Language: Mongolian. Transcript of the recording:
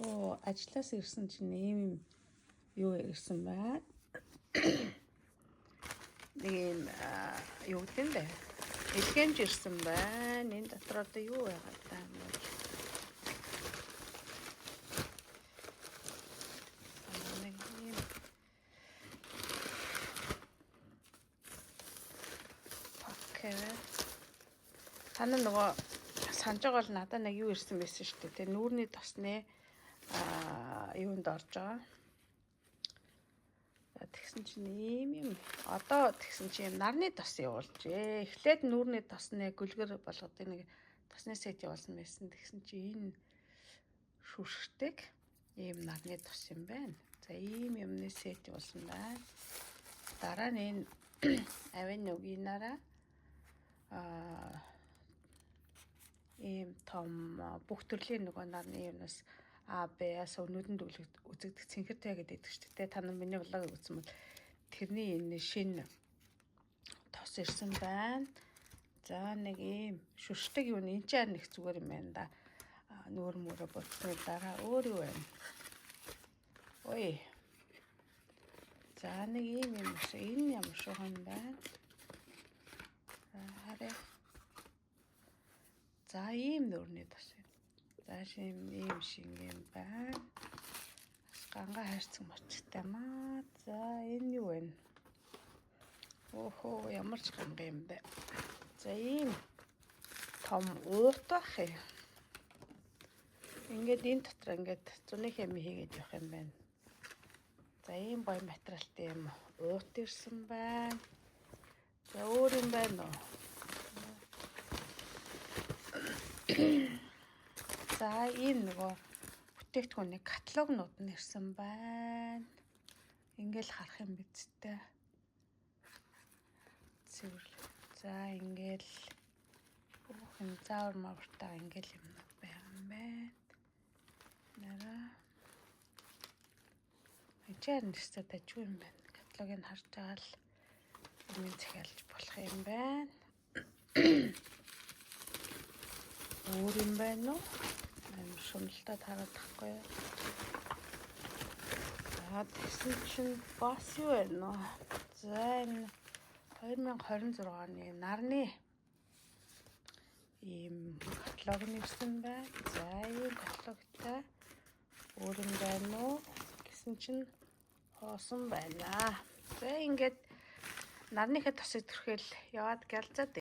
Оо, ажлаас ирсэн чинь ийм юу ирсэн байна. Нэг юм юу гэдэг юм бэ? Илгээмж ирсэн байна. Энэ дотор одоо юу байгаа даа юм бэ? Нэг юм окей. Таны нөгөө санаж байгаа бол надад нэг юу ирсэн байсан шүү дээ. Тэгээ нүүрний тосны юунд орж байгаа. Тэгсэн чинь ийм одоо тэгсэн чинь нарны тос явуулжээ. Эхлээд нүүрний тосны гүлгэр болгоод нэг тосны сет явуулсан байсан. Тэгсэн чинь энэ шүршдэг ийм нарны тос юм байна. За ийм юмны сет явуулсан байна. Дараа нь энэ авин нүгийнараа ийм том бүх төрлийн нөгөө нарны юмнаас АБ-аас өнөөдөнд үзэгдэх цэнхэртэй гэдэг шүү дээ. Та нар миний влог үзсэн бол тэрний энэ шинэ тос ирсэн байна. За нэг ийм шүршдэг юу энэ ч нэг зүгээр юм байна да. Нүүр мөрө бодсны дараа өөр юу байна? Ой. За нэг ийм юм шиг энэ ямар шухан байна. Хараа. За ийм нүүрний тос юм. За шим ийм шиг юм байна. Ганга хайрцаг мочтой маа. За энэ юу вэ? Охоо ямар ч ганга юм бэ. За ийм том уутах юм. Ингээд энэ дотор ингээд зуных юм хийгээд явах юм байна. За ийм гоё материалтай юм уут ирсэн байна. За өөр юм байна уу? За ийм нөгөө бүтээгдэхүүний каталогнууд нь ирсэн байна. Ингээл харах юм бидтэй. За ингээл бүхэн заавар мавртаа ингээл юм байна. Нара. Эцээр нэстэ тажгүй юм байна. Каталогийг харж байгаа л өмнө захиалж болох юм байна. Өөр юм байна уу? Амар шуналтай хараад тахгүй. За тэгсэн чинь бас юу вэ нөө? За энэ 2026 оны нарны ийм каталог нэрсэн байна. За ийм каталогтай өөр юм байна уу? Гэсэн чинь хоосон байна. За ингээд нарныхаа тосыг төрхөөл яваад гэлзаад